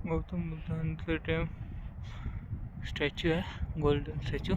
Gautam बुद्धांचं statue आहे, golden statue.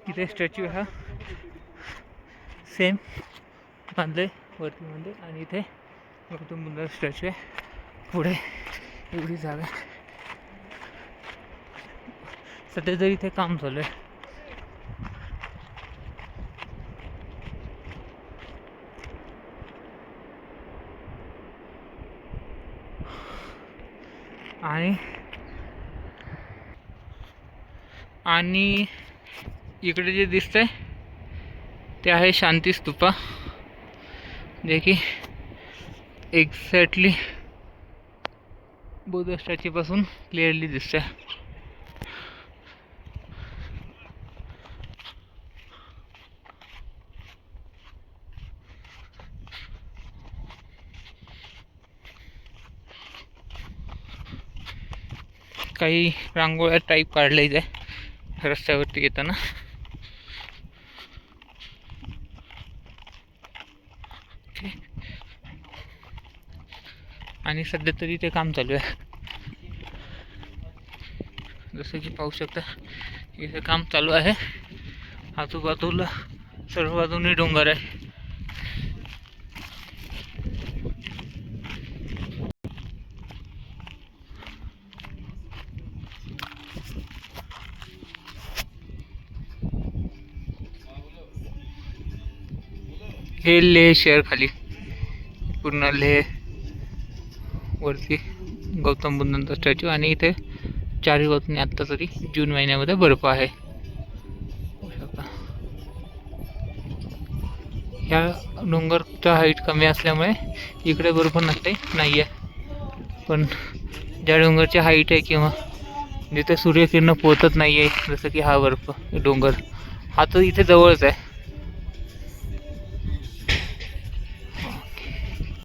इथे statue हा सेम बांधले वरती मध्ये, आणि इथे गौतम बुद्ध स्टॅच्यू आहे पुढे. एवढी जागा सध्या तरी इथे काम चालू आहे. आणि इकडे जे दिसतंय ते आहे शांती स्तूपा, जे की एक्झॅक्टली बुद्ध स्टॅच्यू पासून क्लिअरली दिसतंय. काही रांगोळ्या टाईप काढले आहे रस्त्यावरती येताना. आणि सध्या तरी ते काम चालू आहे. जसं की पाहू शकता इथे काम चालू आहे. आजूबाजूला सर्व बाजूनी डोंगर आहे. हे लेह शहर खाली पूर्ण लेह वरती गौतम बुद्धांचा स्टॅच्यू, आणि इथे चारही बाजूने आत्ता तरी जून महिन्यामध्ये बर्फ आहे. ह्या डोंगरचा हाईट कमी असल्यामुळे इकडे बर्फ नाही आहे. पण ज्या डोंगरची हाईट आहे किंवा जिथे सूर्यकिरण पोहोचत नाही आहे, जसं की हा बर्फ डोंगर, हा तर इथे जवळच आहे.